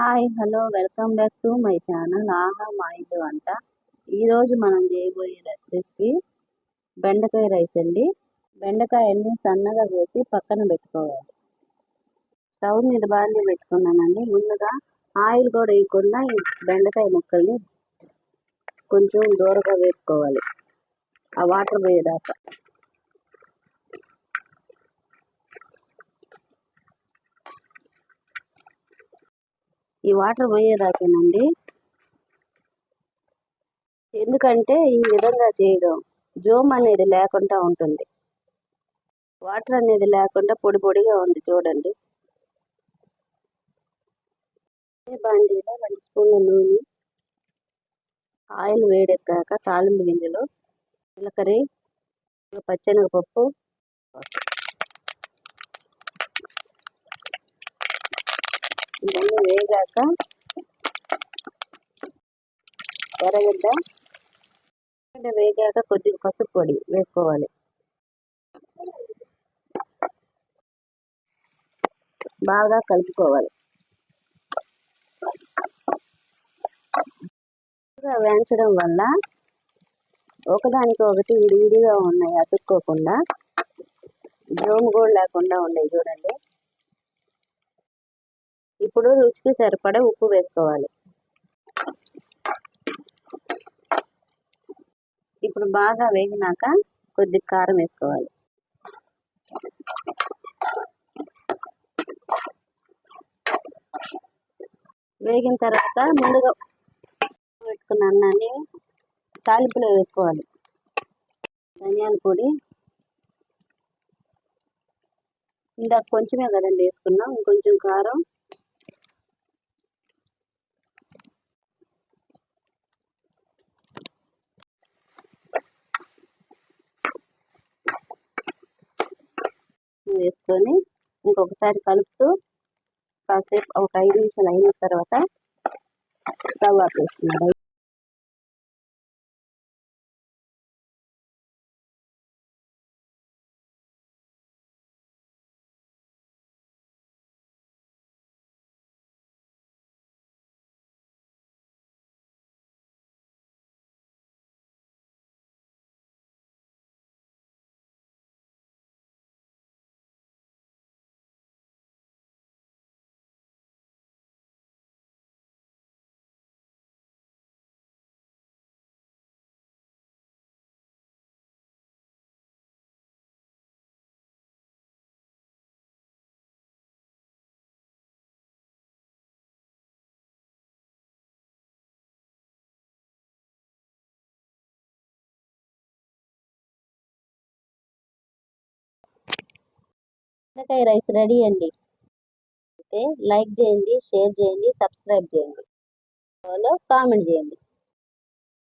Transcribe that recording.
Hi hello welcome back to my channel ఆహా మా ఇంటి వంట. ఈరోజు మనం చేయబోయే రెసిపీ బెండకాయ రైస్ అండి. బెండకాయల్ని సన్నగా కోసి పక్కన పెట్టుకోవాలి. స్టవ్ మీద బాండి పెట్టుకున్నానండి. ముందుగా ఆయిల్ కూడా వేయకుండా ఈ బెండకాయ ముక్కల్ని కొంచెం దూరగా వేసుకోవాలి, ఆ వాటర్ పోయేదాకా. ఈ వాటర్ పోయేదాకేనండి. ఎందుకంటే ఈ విధంగా చేయడం జోమ్ అనేది లేకుండా ఉంటుంది, వాటర్ అనేది లేకుండా పొడి పొడిగా ఉంది చూడండి. బాండీలో 2 స్పూన్ల నూనె, ఆయిల్ వేడెక్కాక తాలింపు గింజలు, జీలకర్ర, పచ్చెనగపప్పు, ఇవన్నీ వేగాక ఎర్రగడ్డ వేగాక కొద్దిగా పసుపు పొడి వేసుకోవాలి. బాగా కలుపుకోవాలి. వేయించడం వల్ల ఒకదానికి ఒకటి విడివిడిగా ఉన్నాయి, అతుక్కోకుండా జోము కూడా లేకుండా ఉన్నాయి చూడండి. ఇప్పుడు రుచికి సరిపడా ఉప్పు వేసుకోవాలి. ఇప్పుడు బాగా వేగినాక కొద్దిగా కారం వేసుకోవాలి. వేగిన తర్వాత ముందుగా పెట్టుకున్న అన్నాన్ని తాలింపులో వేసుకోవాలి. ధనియాల పొడి ఇందాక కొంచెమే కదండి వేసుకున్నాం, ఇంకొంచెం కారం, వేసుకొని ఇంకొకసారి కలుపుతూ కాసేపు ఒక 5 నిమిషాలు అయిన తర్వాత స్టవ్ ఆపేస్తున్నాడు. బెండకాయ రైస్ రెడీ అండి. అయితే లైక్ చేయండి, షేర్ చేయండి, సబ్స్క్రైబ్ చేయండి, కామెంట్ చేయండి.